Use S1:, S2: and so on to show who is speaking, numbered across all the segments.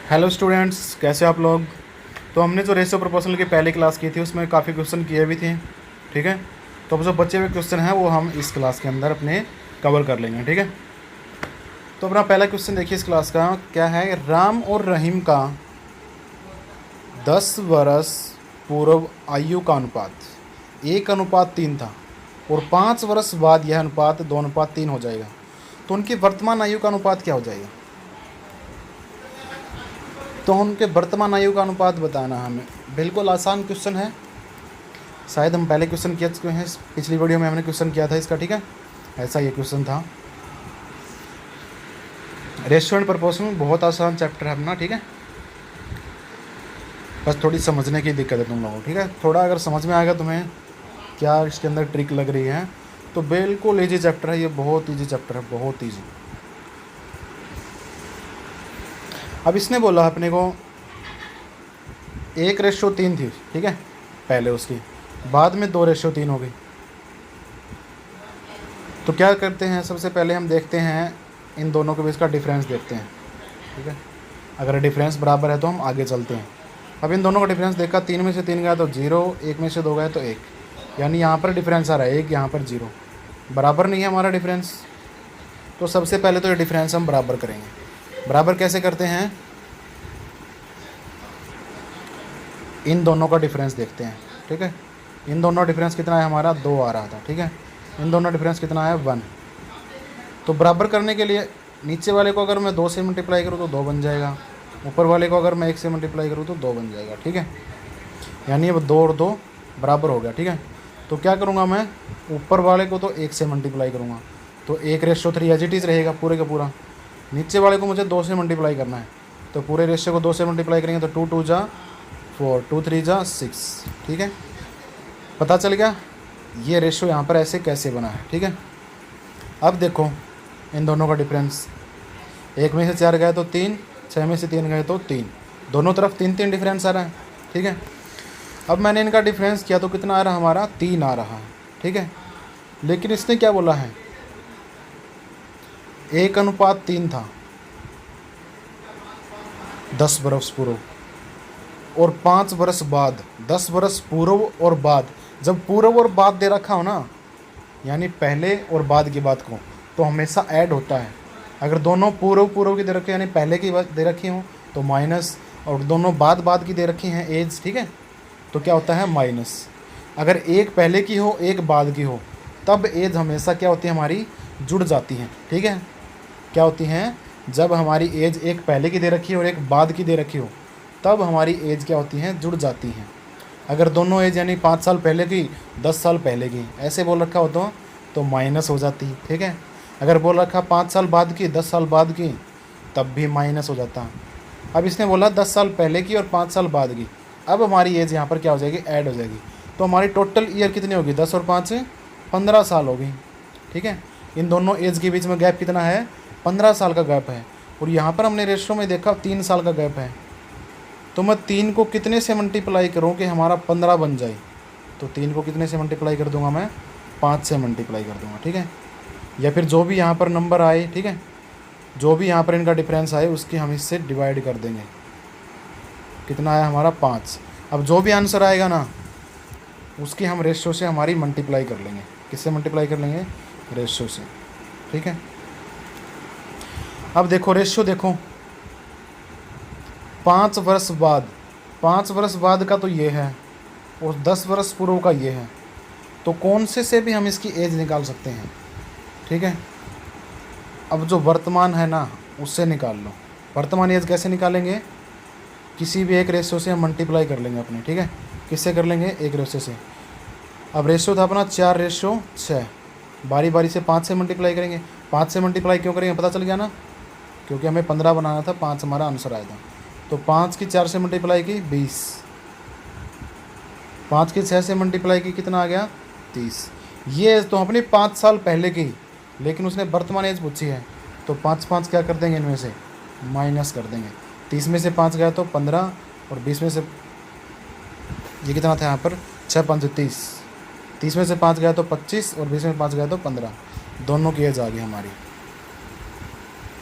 S1: Hello students, कैसे आप लोग। तो हमने जो रेशियो प्रोपोर्शनल की पहली क्लास की थी उसमें काफ़ी क्वेश्चन किए भी थे। ठीक है, तो अब जो बचे हुए क्वेश्चन हैं वो हम इस क्लास के अंदर अपने कवर कर लेंगे। ठीक है, तो अपना पहला क्वेश्चन देखिए इस क्लास का क्या है। राम और रहीम का 10 वर्ष पूर्व आयु का अनुपात 1:3 था और 5 वर्ष बाद यह अनुपात 2:3 हो जाएगा। तो उनकी वर्तमान आयु का अनुपात क्या हो जाएगा। तो उनके वर्तमान आयु का अनुपात बताना हमें। बिल्कुल आसान क्वेश्चन है, शायद हम पहले क्वेश्चन किया चुके हैं, पिछली वीडियो में हमने क्वेश्चन किया था इसका। ठीक है, ऐसा ये क्वेश्चन था। रेशियो एंड प्रोपोर्शन बहुत आसान चैप्टर है अपना। ठीक है, बस थोड़ी समझने की दिक्कत है तुम लोगों को। ठीक है, थोड़ा अगर समझ में आएगा तुम्हें क्या इसके अंदर ट्रिक लग रही है तो बिल्कुल ईजी चैप्टर है ये, बहुत ईजी चैप्टर है, बहुत ईजी। अब इसने बोला अपने को 1:3 थी। ठीक है, पहले उसकी, बाद में 2:3 हो गई। तो क्या करते हैं, सबसे पहले हम देखते हैं इन दोनों के बीच का डिफरेंस देखते हैं। ठीक है, अगर डिफरेंस बराबर है तो हम आगे चलते हैं। अब इन दोनों का डिफरेंस देखा, 3 में से 3 गया तो 0, 1 में से 2 गए तो 1, यानी यहाँ पर डिफरेंस आ रहा है 1, यहाँ पर 0, बराबर नहीं है हमारा डिफरेंस। तो सबसे पहले तो ये डिफरेंस हम बराबर करेंगे। बराबर कैसे करते हैं, इन दोनों का डिफरेंस देखते हैं। ठीक है, इन दोनों डिफरेंस कितना है हमारा, 2 आ रहा था। ठीक है, इन दोनों डिफरेंस कितना है, 1। तो बराबर करने के लिए नीचे वाले को अगर मैं 2 से मल्टीप्लाई करूँ तो 2 बन जाएगा, ऊपर वाले को अगर मैं 1 से मल्टीप्लाई करूँ तो 2 बन जाएगा। ठीक है, यानी अब 2 और 2 बराबर हो गया। ठीक है, तो क्या करूँगा मैं, ऊपर वाले को तो 1 से मल्टीप्लाई करूँगा तो 1:3 एज इट इज़ रहेगा पूरे का पूरा। नीचे वाले को मुझे 2 से मल्टीप्लाई करना है तो पूरे रेशियो को 2 से मल्टीप्लाई करेंगे तो 2 2 जा 4, 2 3 जा 6। ठीक है, पता चल गया ये रेशियो यहाँ पर ऐसे कैसे बना है। ठीक है, अब देखो इन दोनों का डिफरेंस, 1 में से 4 गए तो 3, 6 में से 3 गए तो 3, दोनों तरफ 3 3 डिफरेंस आ रहा है। ठीक है, अब मैंने इनका डिफरेंस किया तो कितना आ रहा है हमारा, 3 आ रहा है। ठीक है, लेकिन इसने क्या बोला है, 1:3 था 10 वर्ष पूर्व और 5 वर्ष बाद। 10 वर्ष पूर्व और बाद, जब पूर्व और बाद दे रखा हो ना, यानी पहले और बाद की बात को, तो हमेशा ऐड होता है। अगर दोनों पूर्व पूर्व की दे रखी यानी पहले की बात दे रखी हो तो माइनस, और दोनों बाद बाद की दे रखी हैं एज, ठीक है, तो क्या होता है माइनस। अगर एक पहले की हो एक बाद की हो तब एज हमेशा क्या होती है हमारी, जुड़ जाती हैं। ठीक है, क्या होती हैं, जब हमारी एज एक पहले की दे रखी हो और एक बाद की दे रखी हो तब हमारी एज क्या होती हैं, जुड़ जाती हैं। अगर दोनों एज यानी 5 साल पहले की 10 साल पहले की ऐसे बोल रखा हो तो माइनस हो जाती। ठीक है, अगर बोल रखा 5 साल बाद की 10 साल बाद की तब भी माइनस हो जाता। अब इसने बोला 10 साल पहले की और 5 साल बाद की, अब हमारी एज यहाँ पर क्या हो जाएगी, ऐड हो जाएगी। तो हमारी टोटल ईयर कितनी होगी, 10 और 5 15 साल होगी। ठीक है, इन दोनों एज के बीच में गैप कितना है, 15 साल का गैप है। और यहाँ पर हमने रेशो में देखा 3 साल का गैप है। तो मैं 3 को कितने से मल्टीप्लाई करूँ कि हमारा 15 बन जाए, तो 3 को कितने से मल्टीप्लाई कर दूंगा मैं, 5 से मल्टीप्लाई कर दूंगा। ठीक है, या फिर जो भी यहाँ पर नंबर आए, ठीक है, जो भी यहाँ पर इनका डिफरेंस आए उसकी हम इससे डिवाइड कर देंगे। कितना आया हमारा, 5। अब जो भी आंसर आएगा ना उसकी हम रेशियो से हमारी मल्टीप्लाई कर लेंगे। किससे मल्टीप्लाई कर लेंगे, रेशियो से। ठीक है, अब देखो रेशियो देखो, 5 वर्ष बाद, 5 वर्ष बाद का तो ये है और 10 वर्ष पूर्व का ये है, तो कौन से भी हम इसकी एज निकाल सकते हैं। ठीक है, अब जो वर्तमान है ना उससे निकाल लो। वर्तमान एज कैसे निकालेंगे, किसी भी एक रेशियो से हम मल्टीप्लाई कर लेंगे अपने। ठीक है, किससे कर लेंगे, एक रेशियो से। अब रेशियो था अपना 4:6, बारी बारी से 5 से मल्टीप्लाई करेंगे। 5 से मल्टीप्लाई क्यों करेंगे, पता चल गया ना, क्योंकि हमें 15 बनाना था, 5 हमारा आंसर आया था। तो 5 की 4 से मल्टीप्लाई की 20, 5 की 6 से मल्टीप्लाई की कितना आ गया, 30। ये एज तो अपनी 5 साल पहले की, लेकिन उसने वर्तमान एज पूछी है तो 5 5 क्या कर देंगे, इनमें से माइनस कर देंगे। 30 में से 5 गया तो 15 और 20 में से ये कितना था यहाँ पर, 6 5 30, 30 में से 5 गया तो 25 और 20 में 5 गया तो 15, दोनों की एज आ गई हमारी।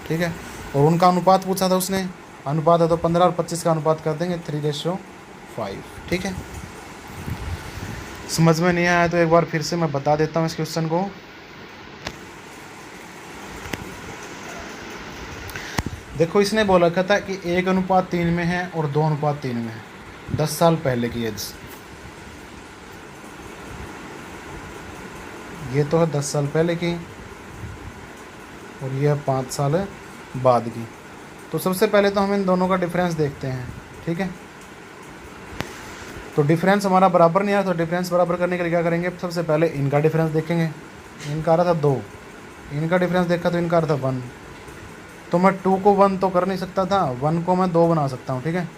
S1: ठीक है, और उनका अनुपात पूछा था उसने, अनुपात है तो 15 और 25 का अनुपात कर देंगे 3:5। ठीक है, समझ में नहीं आया तो एक बार फिर से मैं बता देता हूँ इस क्वेश्चन को। देखो इसने बोला रखा था कि 1:3 में है और 2:3 में है, 10 साल पहले की एज। ये तो है 10 साल पहले की और ये है 5 साल बाद की। तो सबसे पहले तो हम इन दोनों का डिफरेंस देखते हैं। ठीक है, तो डिफरेंस हमारा बराबर नहीं आ रहा, तो डिफरेंस बराबर करने के लिए क्या करेंगे, सबसे पहले इनका डिफरेंस देखेंगे। इनका आ रहा था 2, इनका डिफरेंस देखा तो इनका आ रहा था 1। तो मैं 2 को 1 तो कर नहीं सकता था, 1 को मैं 2 बना सकता हूँ। ठीक है,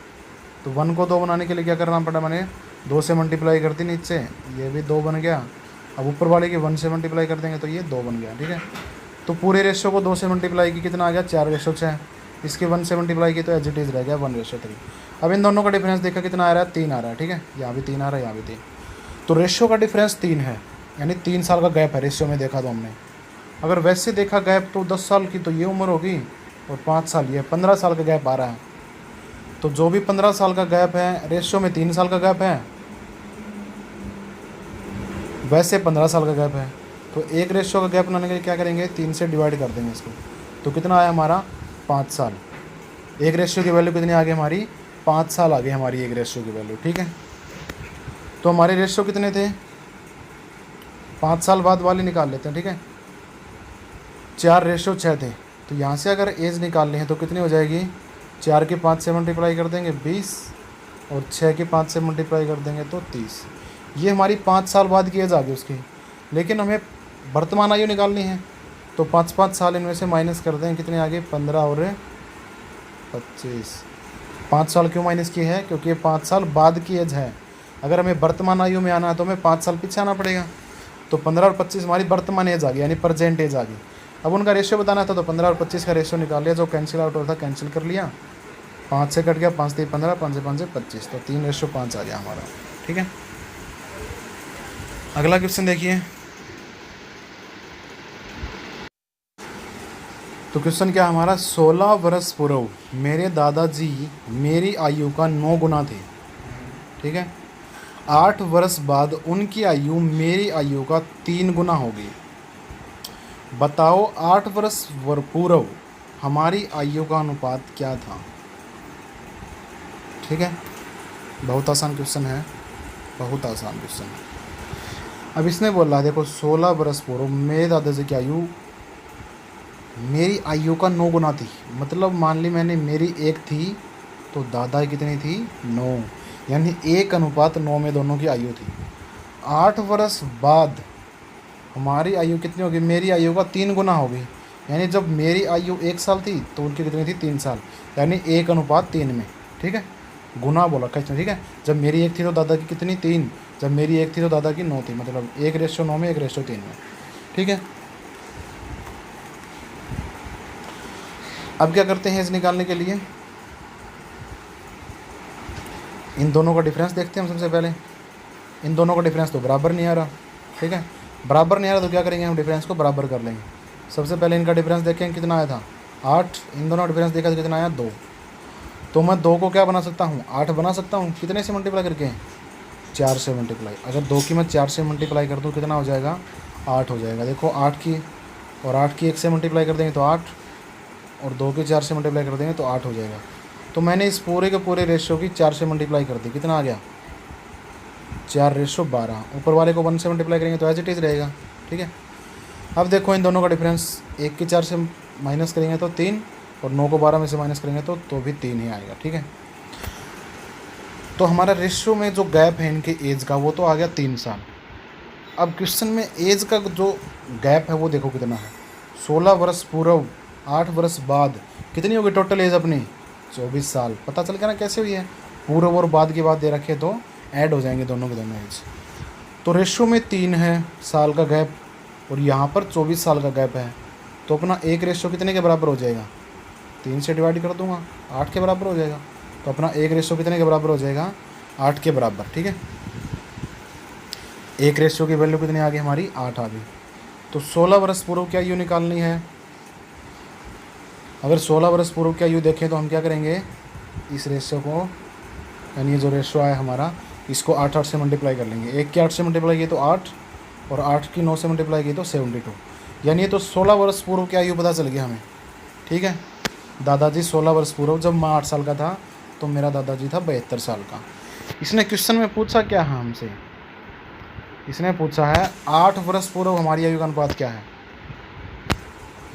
S1: तो 1 को 2 बनाने के लिए क्या करना पड़ा, मैंने 2 से मल्टीप्लाई कर दी नीचे, ये भी 2 बन गया। अब ऊपर वाले की 1 से मल्टीप्लाई कर देंगे तो ये 2 बन गया। ठीक है, तो पूरे रेशो को 2 से मल्टीप्लाई की कितना आ गया, 4:6। इसके 1 से मल्टीप्लाई की तो एज इट इज़ रह गया 1:3। अब इन दोनों का डिफरेंस देखा कितना आ रहा है, 3 आ रहा है। ठीक है, यहाँ भी 3 आ रहा है, यहाँ भी 3। तो रेशो का डिफरेंस 3 है, यानी 3 साल का गैप है रेशो में देखा तो हमने। अगर वैसे देखा गैप तो 10 साल की तो ये उम्र होगी और 5 साल ये 15 साल का गैप आ रहा है। तो जो भी 15 साल का गैप है, रेशो में 3 साल का गैप है, वैसे 15 साल का गैप है। तो एक रेशो का गैप बनाने के लिए क्या करेंगे, 3 से डिवाइड कर देंगे इसको। तो कितना आया हमारा, 5 साल। एक रेशियो की वैल्यू कितनी आ गई हमारी, 5 साल आ गई हमारी एक रेशियो की वैल्यू। ठीक है, तो हमारे रेशियो कितने थे, 5 साल बाद वाले निकाल लेते हैं। ठीक है, 4:6 थे। तो यहाँ से अगर एज निकालनी है तो कितनी हो जाएगी, 4 के 5 से मल्टीप्लाई कर देंगे 20 और 6 के 5 से मल्टीप्लाई कर देंगे तो 30। ये हमारी 5 साल बाद की एज आ गई उसकी। लेकिन हमें वर्तमान आयु निकालनी है तो 5-5 साल इनमें से माइनस कर दें, कितने आ गए, 15 और 25। 5 साल क्यों माइनस की है, क्योंकि ये 5 साल बाद की एज है। अगर हमें वर्तमान आयु में आना है तो हमें 5 साल पीछे आना पड़ेगा। तो 15 और 25 हमारी वर्तमान एज आ गई, यानी प्रेजेंट एज आ गई। अब उनका रेशियो बताना था तो 15 और 25 का रेशियो निकाल लिया, जो कैंसिल आउट होता कैंसिल कर लिया। 5 से कट गया, 5 से 15, 5 से 5 से 25, तो 3:5 आ गया हमारा। ठीक है, अगला क्वेश्चन देखिए। तो क्वेश्चन क्या हमारा, 16 वर्ष पूर्व मेरे दादाजी मेरी आयु का 9 गुना थे। ठीक है, 8 वर्ष बाद उनकी आयु मेरी आयु का 3 गुना होगी। बताओ 8 वर्ष पूर्व हमारी आयु का अनुपात क्या था। ठीक है, बहुत आसान क्वेश्चन है, बहुत आसान क्वेश्चन है। अब इसने बोला देखो 16 वर्ष पूर्व मेरे दादाजी की आयु मेरी आयु का 9 गुना थी। मतलब मान ली मैंने मेरी 1 थी तो दादा की कितनी थी, 9, यानी 1:9 में दोनों की आयु थी। 8 वर्ष बाद हमारी आयु कितनी होगी, मेरी आयु का 3 गुना होगी। यानी जब मेरी आयु 1 साल थी तो उनकी कितनी थी, 3 साल, यानी 1:3 में। ठीक है, गुना बोला कैसे। ठीक है, जब मेरी 1 थी तो दादा की कितनी, 3, जब मेरी 1 थी तो दादा की 9 थी, मतलब 1:9 में 1:3 में। ठीक है, अब क्या करते हैं इस निकालने के लिए, इन दोनों का डिफरेंस देखते हैं हम सबसे पहले। इन दोनों का डिफरेंस तो बराबर नहीं आ रहा। ठीक है, बराबर नहीं आ रहा तो क्या करेंगे, हम डिफरेंस को बराबर कर लेंगे। सबसे पहले इनका डिफरेंस देखें कितना आया था, 8। इन दोनों का डिफरेंस देखा तो कितना आया, 2। तो मैं 2 को क्या बना सकता हूँ, 8 बना सकता हूँ। कितने से मल्टीप्लाई करके, 4 से मल्टीप्लाई। अगर 2 की मैं 4 से मल्टीप्लाई कर दूँ कितना हो जाएगा, 8 हो जाएगा। देखो 8 की और 8 की 1 से मल्टीप्लाई कर देंगे तो 8, और 2 की 4 से मल्टीप्लाई कर देंगे तो 8 हो जाएगा। तो मैंने इस पूरे के पूरे रेशियो की 4 से मल्टीप्लाई कर दी, कितना आ गया, 4:12। ऊपर वाले को 1 से मल्टीप्लाई करेंगे तो एज इट इज़ रहेगा। ठीक है, अब देखो इन दोनों का डिफरेंस, 1 की 4 से माइनस करेंगे तो 3, और 9 को 12 में से माइनस करेंगे तो भी 3 ही आएगा। ठीक है, तो हमारा रेशियो में जो गैप है इनके एज का वो तो आ गया 3 साल। अब क्वेश्चन में एज का जो गैप है वो देखो कितना है, 16 वर्ष पूर्व 8 वर्ष बाद कितनी होगी टोटल एज अपनी, 24 साल। पता चल गया ना कैसे हुई है, पूर्व और बाद की बात दे रखे तो ऐड हो जाएंगे दोनों के दोनों एज। तो रेशियो में 3 है साल का गैप और यहाँ पर 24 साल का गैप है। तो अपना एक रेशियो कितने के बराबर हो जाएगा, 3 से डिवाइड कर दूंगा, 8 के बराबर हो जाएगा। तो अपना एक रेशियो कितने के बराबर हो जाएगा, 8 के बराबर। ठीक है, एक रेशियो की वैल्यू कितनी आ गई हमारी, 8 आ गई। तो 16 वर्ष पूर्व की आयु निकालनी है। अगर 16 वर्ष पूर्व की आयु देखें तो हम क्या करेंगे, इस रेशियो को, यानी ये जो रेशियो आया हमारा, इसको 8 से मल्टीप्लाई कर लेंगे। 1 की 8 से मल्टीप्लाई किए तो 8, और 8 की 9 से मल्टीप्लाई किए तो 72, यानी ये तो 16 वर्ष पूर्व की आयु पता चल गया हमें। ठीक है, दादाजी 16 वर्ष पूर्व, जब मैं 8 साल का था तो मेरा दादाजी था 72 साल का। इसने क्वेश्चन में पूछा क्या है हमसे, इसने पूछा है 8 वर्ष पूर्व हमारी आयु का अनुपात क्या है।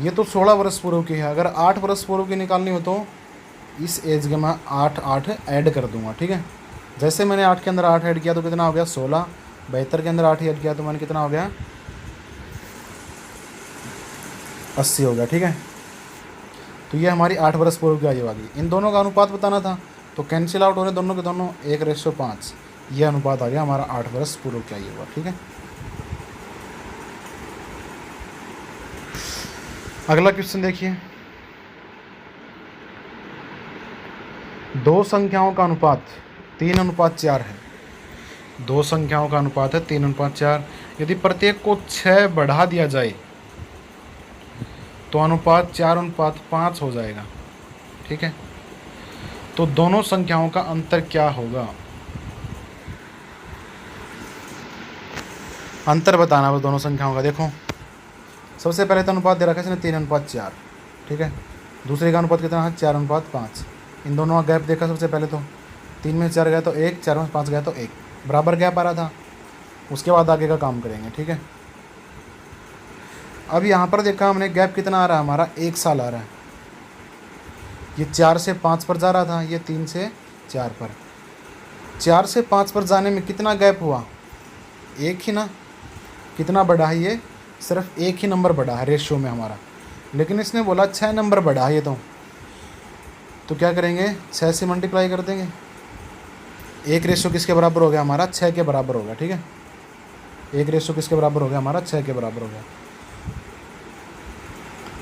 S1: ये तो 16 वर्ष पूर्व की है, अगर 8 वर्ष पूर्व की निकालनी हो तो इस एज के मैं 8 ऐड कर दूंगा। ठीक है, जैसे मैंने 8 के अंदर 8 ऐड किया तो कितना हो गया 16, 72 के अंदर 8 ऐड किया तो मैंने कितना हो गया 80 हो गया। ठीक है, तो ये हमारी 8 वर्ष पूर्व की आयु आ गई। इन दोनों का अनुपात बताना था तो कैंसिल आउट हो रहे दोनों के दोनों, 1:5, ये अनुपात आ गया हमारा 8 वर्ष पूर्व की आयु का। ठीक है, अगला क्वेश्चन देखिए, दो संख्याओं का अनुपात 3:4 है। दो संख्याओं का अनुपात है 3:4। यदि प्रत्येक को 6 बढ़ा दिया जाए तो अनुपात 4:5 हो जाएगा। ठीक है, तो दोनों संख्याओं का अंतर क्या होगा, अंतर बताना है दोनों संख्याओं का। देखो, सबसे पहले तो अनुपात दे रखा है इसने 3:4। ठीक है, दूसरे का अनुपात कितना है 4:5। इन दोनों का गैप देखा सबसे पहले तो 3 में 4 गया तो 1, 4 में 5 गया तो 1, बराबर गैप आ रहा था। उसके बाद आगे का काम करेंगे। ठीक है, अब यहाँ पर देखा हमने गैप कितना आ रहा है हमारा 1 साल आ रहा है। ये 4 से 5 पर जा रहा था, ये 3 से 4 पर। 4 से 5 पर जाने में कितना गैप हुआ, 1 ही ना। कितना बढ़ा है ये, सिर्फ 1 ही नंबर बढ़ा है रेशियो में हमारा, लेकिन इसने बोला 6 नंबर बढ़ा है ये तो क्या करेंगे 6 से मल्टीप्लाई कर देंगे। 1 रेशियो किसके बराबर हो गया हमारा 6 के बराबर हो गया। ठीक है, 1 रेशियो किसके बराबर हो गया हमारा 6 के बराबर हो गया।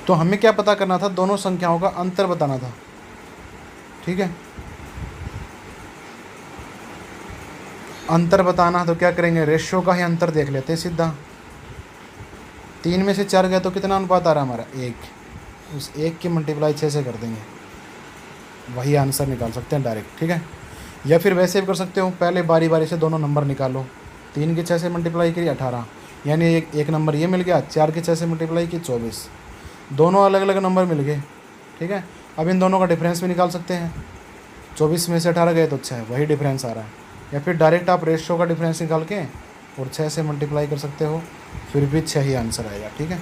S1: तो हमें क्या पता करना था, दोनों संख्याओं का अंतर बताना था। ठीक है, अंतर बताना तो क्या करेंगे, रेशियो का ही अंतर देख लेते हैं सीधा। 3 में से 4 गया तो कितना अनुपात आ रहा है हमारा 1, उस 1 की मल्टीप्लाई 6 से कर देंगे, वही आंसर निकाल सकते हैं डायरेक्ट। ठीक है, या फिर वैसे भी कर सकते हो, पहले बारी बारी से दोनों नंबर निकालो। 3 की 6 से मल्टीप्लाई करी 18, यानी एक नंबर ये मिल गया। 4 की 6 से मल्टीप्लाई की 24, दोनों अलग अलग नंबर मिल गए। ठीक है, अब इन दोनों का डिफरेंस भी निकाल सकते हैं। 24 में से 18 गए तो 6, वही डिफरेंस आ रहा है। या फिर डायरेक्ट आप रेशियो का डिफरेंस निकाल के और 6 से मल्टीप्लाई कर सकते हो, फिर भी 6 ही आंसर आएगा। ठीक है,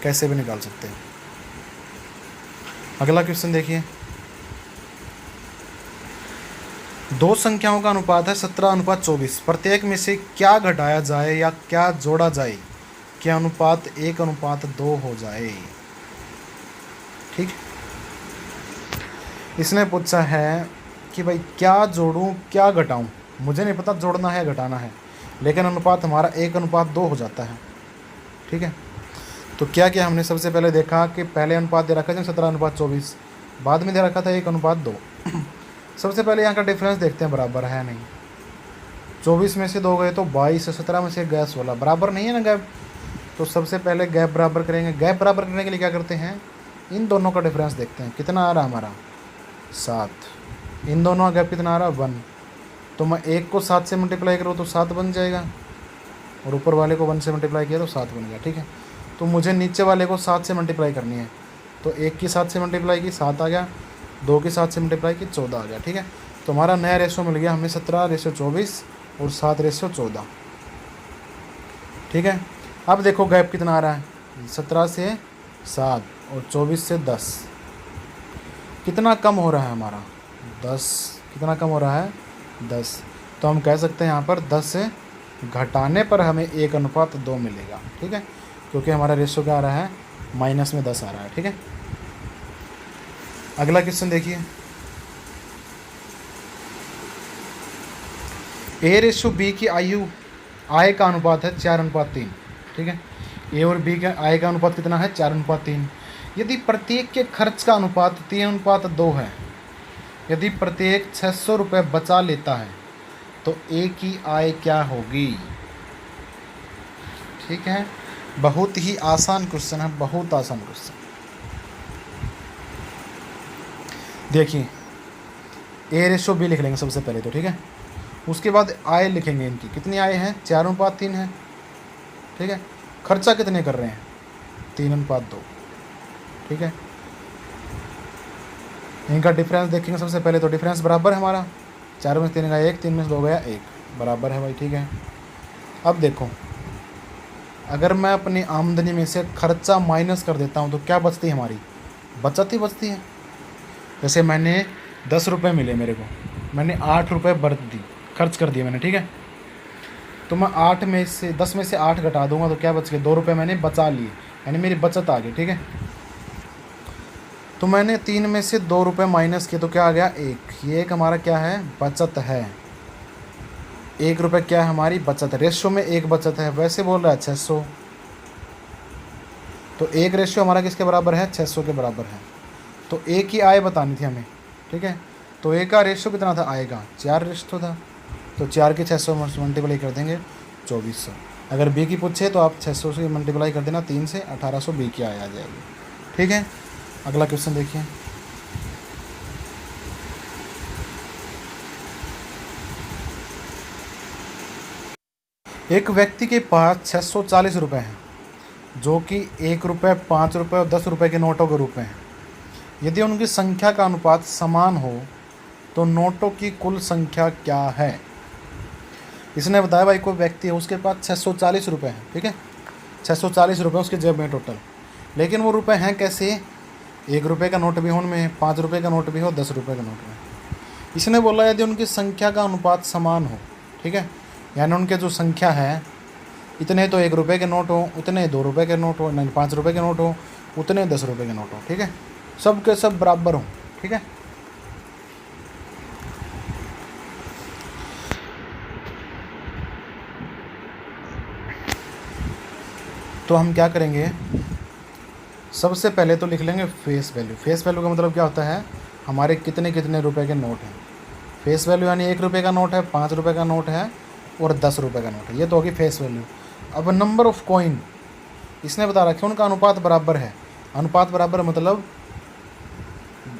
S1: कैसे भी निकाल सकते हैं। अगला क्वेश्चन देखिए, दो संख्याओं का अनुपात है 17:24। प्रत्येक में से क्या घटाया जाए या क्या जोड़ा जाए कि अनुपात 1:2 हो जाए। ठीक, इसने पूछा है कि भाई क्या जोड़ूं क्या घटाऊं, मुझे नहीं पता जोड़ना है घटाना है, लेकिन अनुपात हमारा 1:2 हो जाता है। ठीक है, तो क्या किया हमने, सबसे पहले देखा कि पहले अनुपात दे रखा था 17:24, बाद में दे रखा था 1:2। सबसे पहले यहाँ का डिफरेंस देखते हैं बराबर है नहीं। 24 में से 2 गए तो 22, 17 में से गए 16, बराबर नहीं है ना गैप। तो सबसे पहले गैप बराबर करेंगे। गैप बराबर करने के लिए क्या करते हैं, इन दोनों का डिफरेंस देखते हैं, कितना आ रहा है हमारा 7। इन दोनों का गैप कितना आ रहा है 1। तो मैं 1 को 7 से मल्टीप्लाई करूँ तो 7 बन जाएगा, और ऊपर वाले को 1 से मल्टीप्लाई किया तो 7 बन गया। ठीक है, तो मुझे नीचे वाले को 7 से मल्टीप्लाई करनी है, तो 1 की 7 से मल्टीप्लाई की 7 आ गया, 2 की 7 से मल्टीप्लाई की 14 आ गया। ठीक है, तो हमारा नया रेशियो मिल गया हमें 17:24 और 7:14। ठीक है, अब देखो गैप कितना आ रहा है, 17 से 7 और 24 से 10, कितना कम हो रहा है हमारा 10। कितना कम हो रहा है 10। तो हम कह सकते हैं यहाँ पर 10 से घटाने पर हमें 1:2 मिलेगा। ठीक है, क्योंकि हमारा रेशियो क्या आ रहा है माइनस में 10 आ रहा है। ठीक है, अगला क्वेश्चन देखिए, A/B की आय का अनुपात है 4:3। ठीक है, ए और बी का आय का अनुपात कितना है 4:3। यदि प्रत्येक के खर्च का अनुपात 3:2 है, यदि प्रत्येक 600 रुपये बचा लेता है तो ए की आय क्या होगी। ठीक है, बहुत ही आसान क्वेश्चन है, बहुत आसान क्वेश्चन। देखिए, ए रेशो बी लिख लेंगे सबसे पहले तो, ठीक है। उसके बाद आय लिखेंगे इनकी, कितनी आय है, 4:3 है, ठीक है। खर्चा कितने कर रहे हैं, 3:2, ठीक है। इनका डिफरेंस देखेंगे सबसे पहले तो, डिफरेंस बराबर है हमारा, 4 में से 3 गया 1, 3 में से 2 गया 1, बराबर है भाई, ठीक है। अब देखो, अगर मैं अपनी आमदनी में से खर्चा माइनस कर देता हूँ तो क्या बचती है हमारी, बचत ही बचती है। जैसे मैंने 10 रुपये मिले मेरे को, मैंने 8 रुपये बरत दी, खर्च कर दिए मैंने, ठीक है। तो मैं 8 में से 10 में से 8 घटा दूंगा तो क्या बच गए, 2 रुपये मैंने बचा लिए, यानी मेरी बचत आ गई, ठीक है। तो मैंने 3 में से 2 रुपये माइनस किए तो क्या आ गया, 1। ये एक हमारा क्या है, बचत है। 1 रुपये क्या है, हमारी बचत है। रेशियो में 1 बचत है, वैसे बोल रहा है 600, तो 1 रेशियो हमारा किसके बराबर है, 600 के बराबर है। तो 1 की आय बतानी थी हमें, ठीक है। तो 1 का रेशियो कितना था, आय का 4 रेशियो था, तो 4 के 600 मल्टीप्लाई कर देंगे 2400। अगर बी की पूछे तो आप 600 से मल्टीप्लाई कर देना 3 से, 1800 बी की आय आ जाएगी, ठीक है। अगला क्वेश्चन देखिए। एक व्यक्ति के पास 640 रुपये हैं, जो कि 1 रुपये, 5 रुपये और 10 रुपये के नोटों के रूप में हैं। यदि उनकी संख्या का अनुपात समान हो तो नोटों की कुल संख्या क्या है। इसने बताया भाई कोई व्यक्ति है, उसके पास 640 रुपये हैं, ठीक है। 640 रुपये उसके जेब में टोटल, लेकिन वो रुपए हैं कैसे, 1 रुपये का नोट भी हो उनमें, 5 रुपये का नोट भी हो, 10 रुपये का नोट में। इसने बोला यदि उनकी संख्या का अनुपात समान हो, ठीक है, यानी उनके जो संख्या है, इतने तो 1 रुपये के नोट हो, उतने 2 रुपये के नोट हो, नहीं 5 रुपये के नोट हो, उतने 10 रुपये के नोट हो, ठीक है, सब के सब बराबर हो, ठीक है। तो हम क्या करेंगे, सबसे पहले तो लिख लेंगे फेस वैल्यू। फेस वैल्यू का मतलब क्या होता है, हमारे कितने कितने रुपए के नोट हैं। फेस वैल्यू यानी 1 रुपये का नोट है, 5 रुपये का नोट है और 10 रुपये का नोट है, ये तो होगी फेस वैल्यू। अब नंबर ऑफ कॉइन इसने बता रखा है, उनका अनुपात बराबर है। अनुपात बराबर मतलब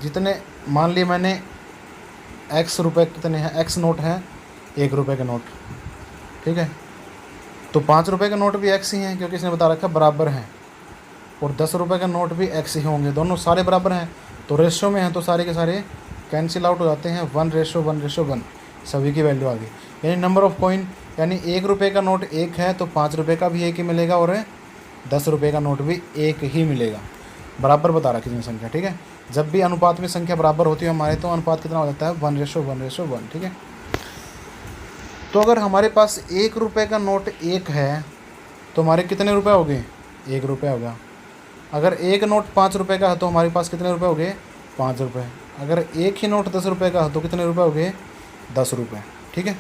S1: जितने, मान लिए मैंने x रुपये कितने हैं, x नोट हैं 1 रुपये के नोट, ठीक है। तो 5 रुपये के नोट भी x ही हैं, क्योंकि इसने बता रखा है बराबर हैं, और 10 रुपये के नोट भी x ही होंगे, दोनों सारे बराबर हैं। तो रेशियो में हैं तो सारे के सारे कैंसिल आउट हो जाते हैं, 1:1:1, सभी की वैल्यू आ गई। यानी नंबर ऑफ कॉइन, यानी 1 रुपये का नोट 1 है तो 5 रुपये का भी 1 ही मिलेगा और 10 रुपये का नोट भी 1 ही मिलेगा। बराबर बता रहा कितनी संख्या, ठीक है। जब भी अनुपात में संख्या बराबर होती है हमारे, तो अनुपात कितना हो जाता है, 1:1:1, ठीक है। तो अगर हमारे पास 1 रुपये का नोट 1 है तो हमारे कितने रुपये हो गए, 1 रुपये होगा। अगर एक नोट 5 रुपये का है तो हमारे पास कितने रुपये हो गए, 5 रुपये। अगर एक ही नोट 10 रुपये का है तो कितने रुपये हो गए, 10 रुपये, ठीक है।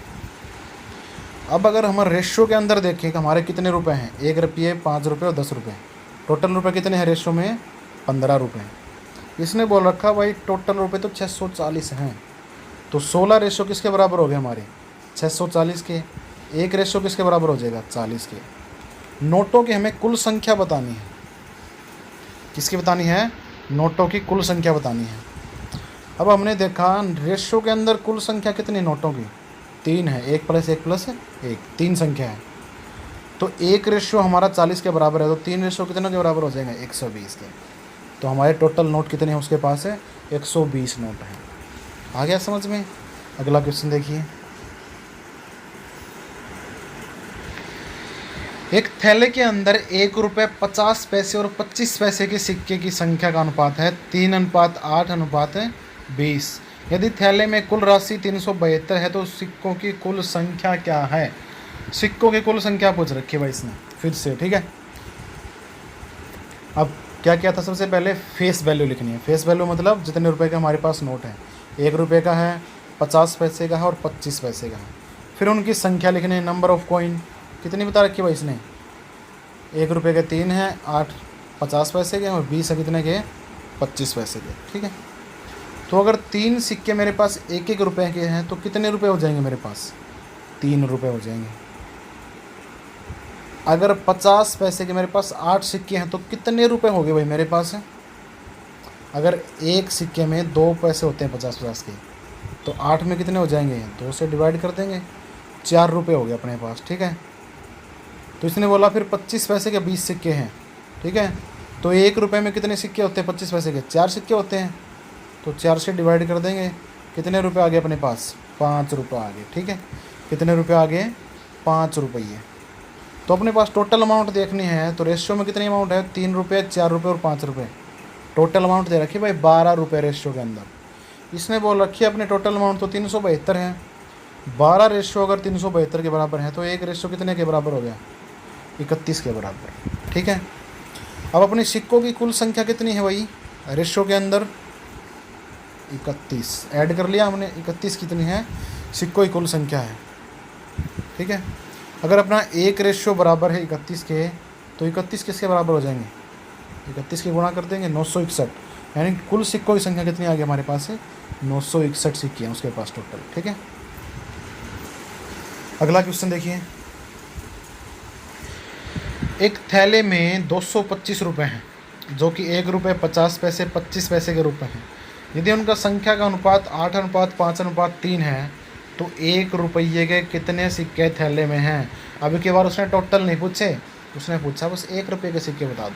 S1: अब अगर हम रेशियो के अंदर देखें कि हमारे कितने रुपए हैं, 1 रुपये, 5 रुपये और 10 रुपये, टोटल रुपये कितने हैं रेशियो में, 15 रुपये। इसने बोल रखा भाई टोटल रुपये तो 640 हैं, तो 16 रेशियो किसके बराबर हो गए हमारे, 640 के। एक रेशियो किसके बराबर हो जाएगा, 40 के। नोटों की हमें कुल संख्या बतानी है, किसकी बतानी है, नोटों की कुल संख्या बतानी है। अब हमने देखा रेशियो के अंदर कुल संख्या कितनी नोटों की, 3 है, 1 + 1 + 1, 3 संख्या है। तो 1 रेशियो हमारा 40 के बराबर है, तो 3 रेशियो कितने के बराबर हो जाएंगे, 120 के। तो हमारे टोटल नोट कितने हैं उसके पास है, 120 नोट हैं। आ गया समझ में। अगला क्वेश्चन देखिए। एक थैले के अंदर 1 रुपये 50 पैसे और 25 पैसे के सिक्के की संख्या का अनुपात है 3:8:20। यदि थैले में कुल राशि 372 है तो सिक्कों की कुल संख्या क्या है। सिक्कों की कुल संख्या पूछ रखी है भाई इसने फिर से, ठीक है। अब क्या किया था, सबसे पहले फेस वैल्यू लिखनी है। फेस वैल्यू मतलब जितने रुपए का हमारे पास नोट है, 1 रुपये का है, 50 पैसे का है और 25 पैसे का है। फिर उनकी संख्या लिखनी है। नंबर ऑफ कॉइन कितनी बता रखी है भाई इसने, 1 रुपये के 3 हैं, 8 50 पैसे के और 20 है कितने के, 25 पैसे के, ठीक है। तो अगर 3 सिक्के मेरे पास 1-1 रुपये के हैं तो कितने रुपए हो जाएंगे मेरे पास, 3 रुपये हो जाएंगे। अगर 50 पैसे के मेरे पास 8 सिक्के हैं तो कितने रुपए हो गए भाई मेरे पास है। अगर एक सिक्के में 2 पैसे होते हैं 50-50 के, तो 8 में कितने हो जाएंगे, 2 से डिवाइड कर देंगे, 4 रुपये हो गए अपने पास, ठीक है। तो इसने बोला फिर 25 पैसे के 20 सिक्के हैं, ठीक है। तो 1 रुपये में कितने सिक्के होते हैं 25 पैसे के, 4 सिक्के होते हैं। तो 4 से डिवाइड कर देंगे, कितने रुपए आ गए अपने पास, 5 रुपये आ गए, ठीक है। कितने रुपये आ गए, 5 रुपये। तो अपने पास टोटल अमाउंट देखनी है, तो रेशियो में कितनी अमाउंट है, 3 रुपये, 4 रुपये और 5 रुपये। टोटल अमाउंट दे रखी है भाई 12 रुपये रेशियो के अंदर। इसने बोल रखी है अपने टोटल अमाउंट तो 372 है। 12 रेशियो अगर 372 के बराबर है तो एक रेशियो कितने के बराबर हो गया, 31 के बराबर, ठीक है। अब अपनी सिक्कों की कुल संख्या कितनी है भाई, रेशियो के अंदर 31 ऐड कर लिया हमने, 31 कितनी है, सिक्कों की कुल संख्या है, ठीक है। अगर अपना एक रेशियो बराबर है 31 के, तो 31 किसके बराबर हो जाएंगे, 31 के गुणा कर देंगे 961, यानी कुल सिक्कों की संख्या कितनी आ गई हमारे पास है, 961 सिक्के हैं उसके पास टोटल, ठीक है। अगला क्वेश्चन देखिए, एक थैले में 225 रुपये हैं जो कि 1 रुपये 50 पैसे 25 पैसे के रूप में हैं। यदि उनका संख्या का अनुपात 8:5:3 है तो 1 रुपये के कितने सिक्के थैले में हैं। अभी की बार उसने टोटल नहीं पूछे, उसने पूछा बस 1 रुपये के सिक्के बता दो,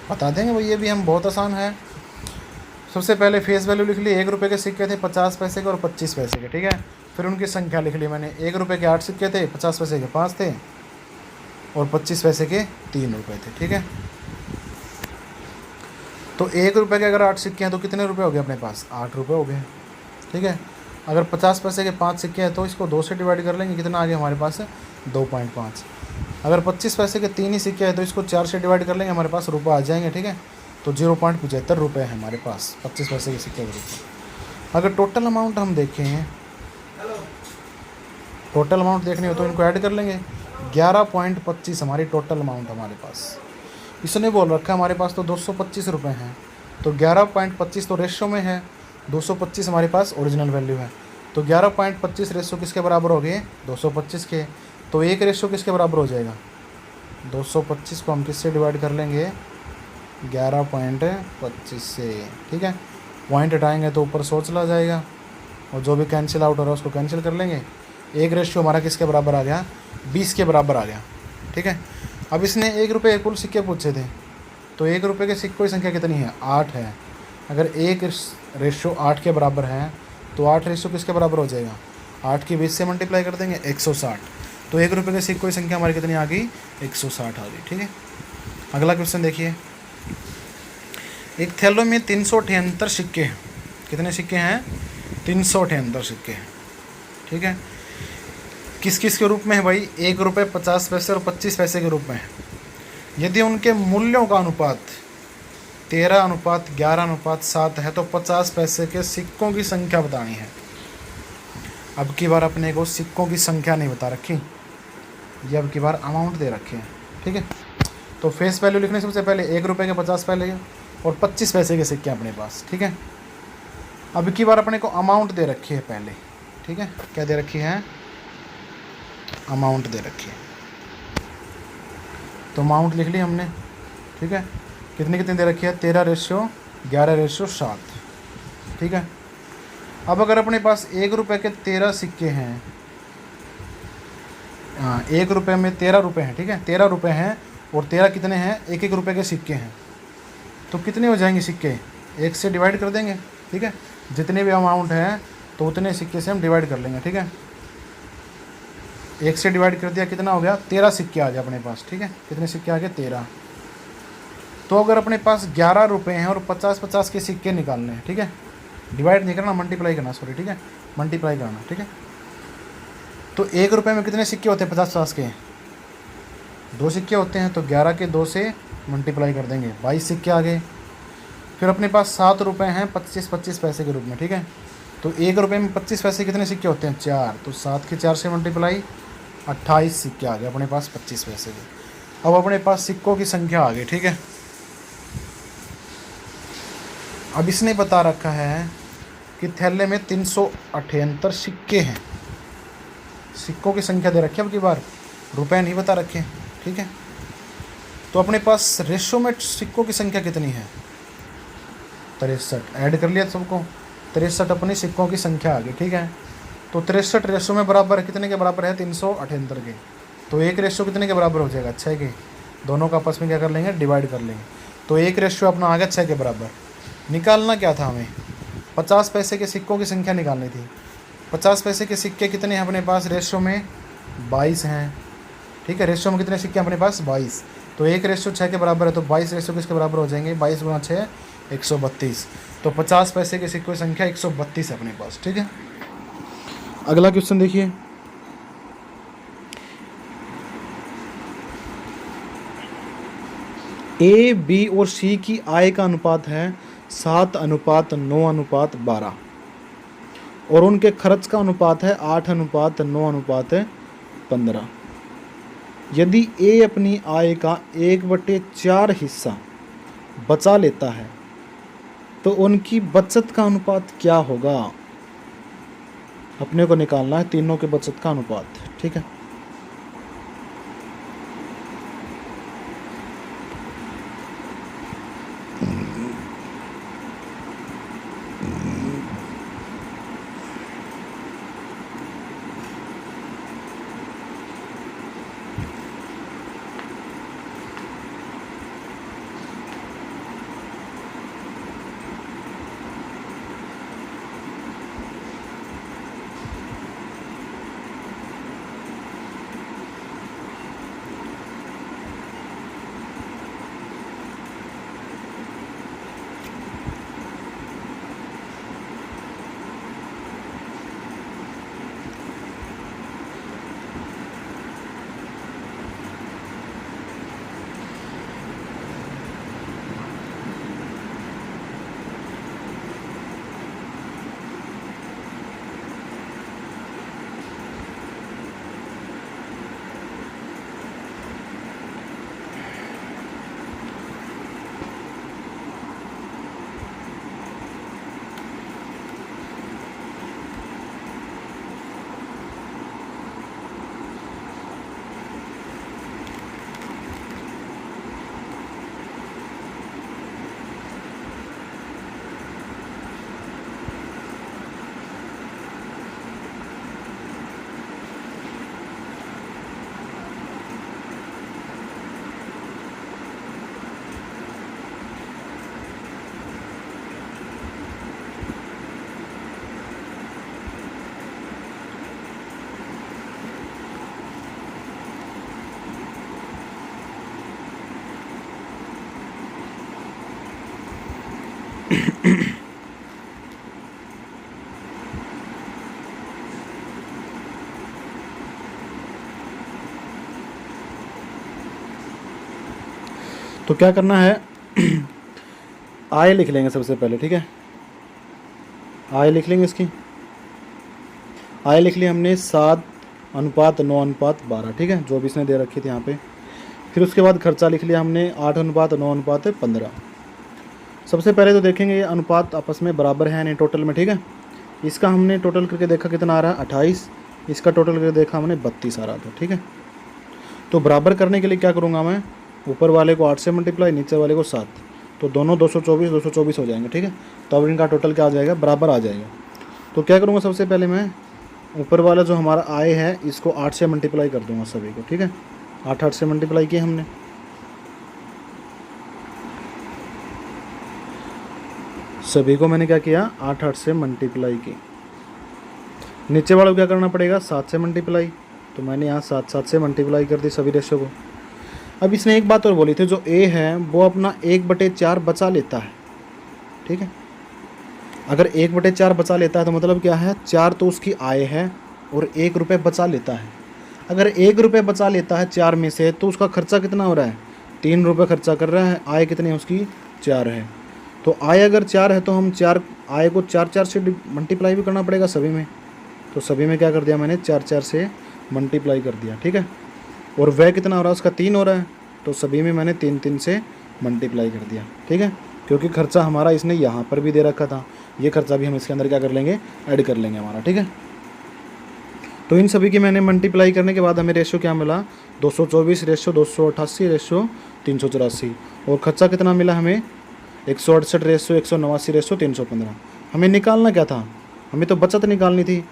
S1: बता देंगे भाई, ये भी हम बहुत आसान है। सबसे पहले फेस वैल्यू लिख ली, 1 रुपये के सिक्के थे 50 पैसे के और 25 पैसे के, ठीक है। फिर उनकी संख्या लिख ली मैंने, 1 रुपये के 8 सिक्के थे, 50 पैसे के 5 थे और 25 पैसे के 3 रुपये थे, ठीक है। तो 1 रुपये के अगर 8 सिक्के हैं तो कितने रुपये हो गए अपने पास, 8 रुपये हो गए, ठीक है। अगर 50 पैसे के 5 सिक्के हैं तो इसको 2 से डिवाइड कर लेंगे, कितना आ गया हमारे पास, 2.5। अगर 25 पैसे के 3 ही सिक्के हैं तो इसको 4 से डिवाइड कर लेंगे, हमारे पास रुपये आ जाएंगे, ठीक है। तो 0.75 रुपये है हमारे पास 25 पैसे के सिक्के के रुपये। अगर टोटल अमाउंट हम देखें, टोटल अमाउंट देखनी हो तो इनको ऐड कर लेंगे, 11.25 हमारी टोटल अमाउंट हमारे पास। इसने बोल रखा है हमारे पास तो 225 रुपये हैं, तो 11.25 तो रेशो में है, 225 हमारे पास ओरिजिनल वैल्यू है। तो 11.25 रेशो किसके बराबर हो गए, 225 के। तो एक रेशो किसके बराबर हो जाएगा, 225 को हम किससे डिवाइड कर लेंगे, 11.25 से, ठीक है। पॉइंट हटाएंगे तो ऊपर 100 चला जाएगा और जो भी कैंसिल आउट हो रहा है उसको कैंसिल कर लेंगे। एक रेशियो हमारा किसके बराबर आ गया, 20 के बराबर आ गया, ठीक है। अब इसने 1 रुपये कुल सिक्के पूछे थे, तो 1 रुपये के सिक्कों की संख्या कितनी है, 8 है। अगर एक रेशियो 8 के बराबर है तो 8 रेशियो किसके बराबर हो जाएगा, 8 की 20 से मल्टीप्लाई कर देंगे, 160। तो 1 रुपये के सिक्कों की संख्या हमारी कितनी आ गई, 160 आ गई, ठीक है। अगला क्वेश्चन देखिए, एक थैलों में 378 सिक्के हैं। कितने सिक्के हैं, 378 सिक्के हैं, ठीक है। किस किस के रूप में है भाई, 1 रुपये 50 पैसे और 25 पैसे के रूप में है। यदि उनके मूल्यों का अनुपात 13:11:7 है तो 50 पैसे के सिक्कों की संख्या बतानी है। अब की बार अपने को सिक्कों की संख्या नहीं बता रखी, ये अब की बार अमाउंट दे रखे हैं, ठीक है। तो फेस वैल्यू लिखने सबसे पहले 1 रुपये के 50 पहले और 25 पैसे के सिक्के अपने पास, ठीक है। अब की बार अपने को अमाउंट दे रखी है पहले, ठीक है। क्या दे रखी है, अमाउंट दे रखी है। तो अमाउंट लिख ली हमने, ठीक है। कितनी कितनी दे रखी है, 13:11:7, ठीक है। अब अगर अपने पास 1 रुपये के 13 सिक्के हैं, 1 रुपये में 13 रुपये हैं, ठीक है। 13 रुपये हैं और 13 कितने हैं, 1-1 रुपये के सिक्के हैं। तो कितने हो जाएंगे सिक्के, 1 से डिवाइड कर देंगे, ठीक है। जितने भी अमाउंट है तो उतने सिक्के से हम डिवाइड कर लेंगे, ठीक है। 1 से डिवाइड कर दिया, कितना हो गया, 13 सिक्के आ गए अपने पास, ठीक है। कितने सिक्के आ गए, 13। तो अगर अपने पास 11 रुपये हैं और 50-50 के सिक्के निकालने हैं, ठीक है। डिवाइड नहीं करना, मल्टीप्लाई करना, सॉरी, ठीक है, मल्टीप्लाई करना, ठीक है। तो 1 रुपये में कितने सिक्के होते हैं 50-50 के, 2 सिक्के होते हैं। तो 11 के 2 से मल्टीप्लाई कर देंगे, 22 सिक्के आ गए। फिर अपने पास 7 रुपये हैं 25-25 पैसे के रूप में, ठीक है। तो 1 रुपये में 25 पैसे कितने सिक्के होते हैं, 4। तो 7 के 4 से मल्टीप्लाई, 28 सिक्के आ गए अपने पास 25 पैसे के। अब अपने पास सिक्कों की संख्या आ गई, ठीक है। अब इसने बता रखा है कि थैले में 378 सिक्के हैं। सिक्कों की संख्या दे रखी है, अब की बार रुपए नहीं बता रखे, ठीक है। तो अपने पास रेशो में सिक्कों की संख्या कितनी है, 63। ऐड कर लिया सबको, 63 अपनी सिक्कों की संख्या आ गई, ठीक है। तो 63 रेशो में बराबर कितने के बराबर है, 378 के। तो एक रेशो कितने के बराबर हो जाएगा, 6 के। दोनों का आपस में क्या कर लेंगे, डिवाइड कर लेंगे। तो एक रेशो अपना आ गया 6 के बराबर। निकालना क्या था हमें, 50 पैसे के सिक्कों की संख्या निकालनी थी। 50 पैसे के सिक्के कितने हैं अपने पास, रेशो में 22 हैं, ठीक है। रेशो में कितने सिक्के अपने पास, 22। तो एक रेशो 6 के बराबर है, तो 22 रेशो किसके बराबर हो जाएंगे, 22 गुणा 6 132। तो 50 पैसे के सिक्कों की संख्या 132 है अपने पास, ठीक है। अगला क्वेश्चन देखिए, ए, बी और सी की आय का अनुपात है 7:9:12 और उनके खर्च का अनुपात है 8:9:15। यदि ए अपनी आय का 1/4 हिस्सा बचा लेता है तो उनकी बचत का अनुपात क्या होगा। अपने को निकालना है तीनों के बचत का अनुपात, ठीक है। तो क्या करना है, आय लिख लेंगे सबसे पहले, ठीक है। आय लिख लेंगे इसकी, आय लिख ली हमने 7:9:12, ठीक है, जो भी इसने दे रखी थी यहाँ पे। फिर उसके बाद खर्चा लिख लिया हमने 8:9:15। सबसे पहले तो देखेंगे ये अनुपात आपस में बराबर है नहीं टोटल में, ठीक है। इसका हमने टोटल करके देखा कितना आ रहा है 28, इसका टोटल करके देखा हमने 32 आ रहा था, ठीक है। तो बराबर करने के लिए क्या करूँगा मैं, ऊपर वाले को 8 से मल्टीप्लाई, नीचे वाले को 7, तो दोनों 224 हो जाएंगे, ठीक है। तो अब इनका टोटल क्या आ जाएगा, बराबर आ जाएगा। तो क्या करूँगा, सबसे पहले मैं ऊपर वाला जो हमारा आय है इसको 8 से मल्टीप्लाई कर दूंगा सभी को, ठीक है। 8 से मल्टीप्लाई किया हमने, सभी को मैंने क्या किया, 8 से मल्टीप्लाई की। नीचे वालों को क्या करना पड़ेगा, 7 से मल्टीप्लाई, तो मैंने यहाँ 7 से मल्टीप्लाई कर दी सभी रेशो को। अब इसने एक बात और बोली थी, जो ए है वो अपना 1/4 बचा लेता है, ठीक है। अगर 1/4 बचा लेता है तो मतलब क्या है, 4 तो उसकी आय है और 1 रुपये बचा लेता है। अगर 1 रुपये बचा लेता है 4 में से, तो उसका खर्चा कितना हो रहा है, 3 रुपये खर्चा कर रहा है। आय कितनी है उसकी, 4 है। तो आय अगर 4 है तो हम 4 आय को 4 से मल्टीप्लाई भी करना पड़ेगा सभी में। तो सभी में क्या कर दिया मैंने, 4 से मल्टीप्लाई कर दिया, ठीक है। और वह कितना हो रहा है, उसका 3 हो रहा है, तो सभी में मैंने 3 से मल्टीप्लाई कर दिया, ठीक है। क्योंकि खर्चा हमारा इसने यहाँ पर भी दे रखा था, ये खर्चा भी हम इसके अंदर क्या कर लेंगे, ऐड कर लेंगे हमारा, ठीक है। तो इन सभी की मैंने मल्टीप्लाई करने के बाद हमें रेशो क्या मिला, 224 रेशो 288 रेशो 384। और खर्चा कितना मिला हमें, 168 रेशो 189 रेशो 315। हमें निकालना क्या था, हमें तो बचत निकालनी थी।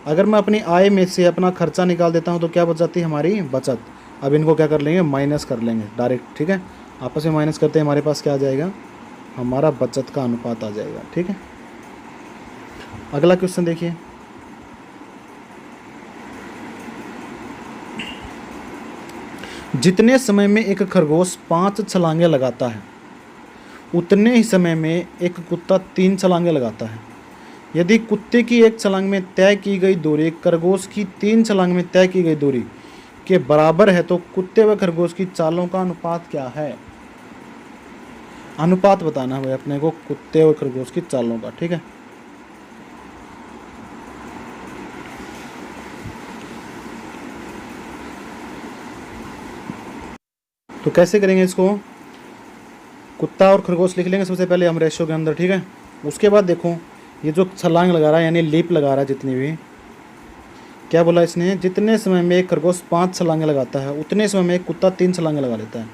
S1: अगर मैं अपनी आय में से अपना खर्चा निकाल देता हूँ तो क्या बच जाती है हमारी बचत। अब इनको क्या कर लेंगे, माइनस कर लेंगे डायरेक्ट, ठीक है। आपस में माइनस करते हैं, हमारे पास क्या आ जाएगा, हमारा बचत का अनुपात आ जाएगा, ठीक है। अगला क्वेश्चन देखिए, जितने समय में एक खरगोश 5 छलांगे लगाता है उतने ही समय में एक कुत्ता 3 छलांगे लगाता है। यदि कुत्ते की एक छलांग में तय की गई दूरी खरगोश की 3 छलांग में तय की गई दूरी के बराबर है तो कुत्ते व खरगोश की चालों का अनुपात क्या है। अनुपात बताना है भाई अपने को कुत्ते और खरगोश की चालों का, ठीक है। तो कैसे करेंगे इसको, कुत्ता और खरगोश लिख लेंगे सबसे पहले हम रेशो के अंदर, ठीक है। उसके बाद देखो ये जो छलांग लगा रहा है यानी लीप लगा रहा है, जितनी भी, क्या बोला इसने, जितने समय में एक खरगोश 5 छलांगे लगाता है उतने समय में एक कुत्ता 3 छलांगे लगा लेता है।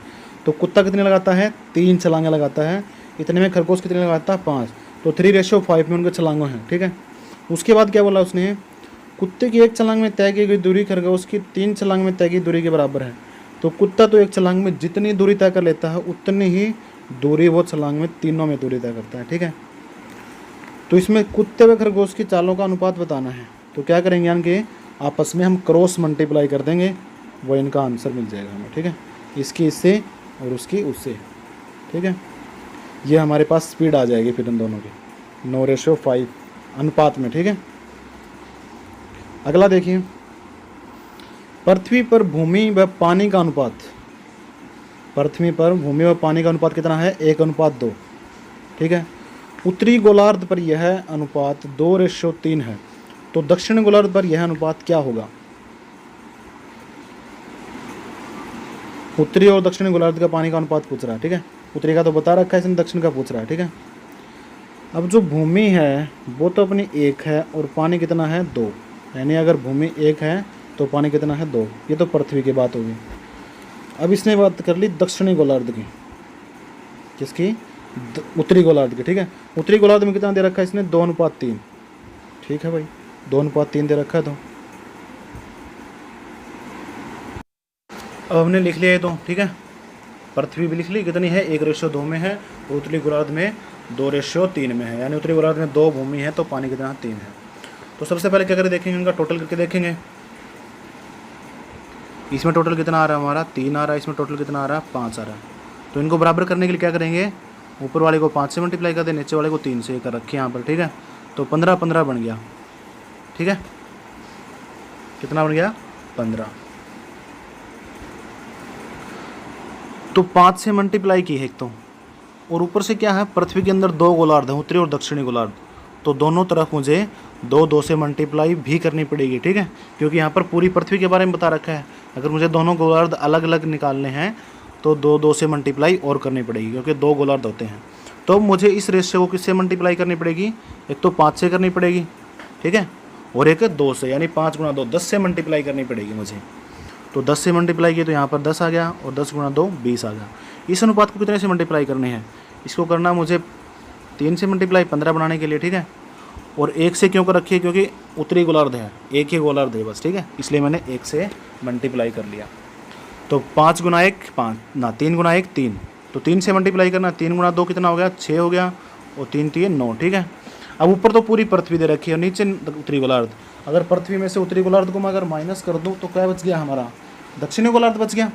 S1: तो कुत्ता कितने लगाता है, 3 छलांगे लगाता है। इतने में खरगोश कितने लगाता है, 5। तो 3:5 में उनके छलांगों हैं, ठीक है। उसके बाद क्या बोला उसने, कुत्ते की एक छलांग में तय की गई दूरी खरगोश की 3 छलांग में तय की दूरी के बराबर है। तो कुत्ता तो एक छलांग में जितनी दूरी तय कर लेता है उतनी ही दूरी वो छलांग में तीनों में दूरी तय करता है, ठीक है। तो इसमें कुत्ते व खरगोश की चालों का अनुपात बताना है। तो क्या करेंगे, यानी कि आपस में हम क्रॉस मल्टीप्लाई कर देंगे, वो इनका आंसर मिल जाएगा हमें, ठीक है। इसकी इससे और उसकी उससे, ठीक है। ये हमारे पास स्पीड आ जाएगी फिर इन दोनों की 9:5 अनुपात में, ठीक है। अगला देखिए, पृथ्वी पर भूमि व पानी का अनुपात, पृथ्वी पर भूमि व पानी का अनुपात कितना है, 1:2, ठीक है। उत्तरी गोलार्ध पर यह अनुपात 2:3 है। तो दक्षिण गोलार्ध पर यह अनुपात क्या होगा। उत्तरी और दक्षिणी गोलार्ध का पानी का अनुपात पूछ रहा है, ठीक है। उत्तरी का तो बता रखा है इसने, दक्षिण का पूछ रहा है, ठीक है। अब जो भूमि है वो तो अपनी 1 है और पानी कितना है, 2, यानी अगर भूमि 1 है तो पानी कितना है, 2। ये तो पृथ्वी की बात होगी। अब इसने बात कर ली दक्षिणी गोलार्ध की, किसकी, उत्तरी गोलार्ध की, ठीक है। उत्तरी गोलार्ध में कितना दे रखा है इसने, 2:3, ठीक है भाई, 2:3 दे रखा है। तो अब हमने लिख लिया ये तो, ठीक है। पृथ्वी भी लिख ली, कितनी है, 1:2 में है, और उत्तरी गोलार्ध में 2:3 में है, यानी उत्तरी गोलार्ध में 2 भूमि है तो पानी कितना, 3 है। तो सबसे पहले क्या करें, देखेंगे इनका टोटल करके देखेंगे। इसमें टोटल कितना आ रहा है हमारा, 3 आ रहा है, इसमें टोटल कितना आ रहा है, 5 आ रहा है। तो इनको बराबर करने के लिए क्या करेंगे, ऊपर वाले को 5 से मल्टीप्लाई कर दे, नीचे वाले को 3 से कर रखे यहाँ पर, ठीक है। तो 15 बन गया, ठीक है। कितना बन गया, 15। तो 5 से मल्टीप्लाई की है एक तो, और ऊपर से क्या है, पृथ्वी के अंदर 2 गोलार्ध है, उत्तरी और दक्षिणी गोलार्ध। तो दोनों तरफ मुझे 2 से मल्टीप्लाई भी करनी पड़ेगी, ठीक है, क्योंकि यहाँ पर पूरी पृथ्वी के बारे में बता रखा है। अगर मुझे दोनों गोलार्ध अलग अलग निकालने हैं तो 2 से मल्टीप्लाई और करनी पड़ेगी, क्योंकि 2 गोलार्ध होते हैं। तो मुझे इस रेशियो को किससे मल्टीप्लाई करनी पड़ेगी, एक तो 5 से करनी पड़ेगी, ठीक है, और एक 2 से, यानी 5 × 2 10 से मल्टीप्लाई करनी पड़ेगी मुझे। तो 10 से मल्टीप्लाई किया तो यहाँ पर 10 आ गया, और 10 × 2 20 आ गया। इस अनुपात को कितने से मल्टीप्लाई करने हैं, इसको करना मुझे 3 से मल्टीप्लाई 15 बनाने के लिए, ठीक है। और 1 से क्यों कर रखी है, क्योंकि उत्तरी गोलार्ध है, एक ही गोलार्ध है बस, ठीक है, इसलिए मैंने 1 से मल्टीप्लाई कर लिया। तो 5 × 1 5 ना, 3 × 1 3, तो 3 से मल्टीप्लाई करना, 3 × 2 कितना हो गया, 6 हो गया, और 3 3 9, ठीक है। अब ऊपर तो पूरी पृथ्वी दे रखी है और नीचे उत्तरी गोलार्ध। अगर पृथ्वी में से उत्तरी गोलार्ध को मैं अगर माइनस कर दूँ तो क्या बच गया हमारा, दक्षिणी गोलार्ध बच गया।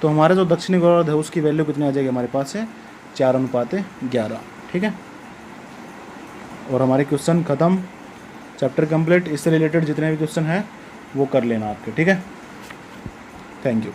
S1: तो हमारे जो दक्षिणी गोलार्ध है उसकी वैल्यू कितनी आ जाएगी हमारे पास से, 4:11, ठीक है। और हमारे क्वेश्चन ख़त्म, चैप्टर कंप्लीट। इससे रिलेटेड जितने भी क्वेश्चन हैं वो कर लेना आपके, ठीक है। Thank you.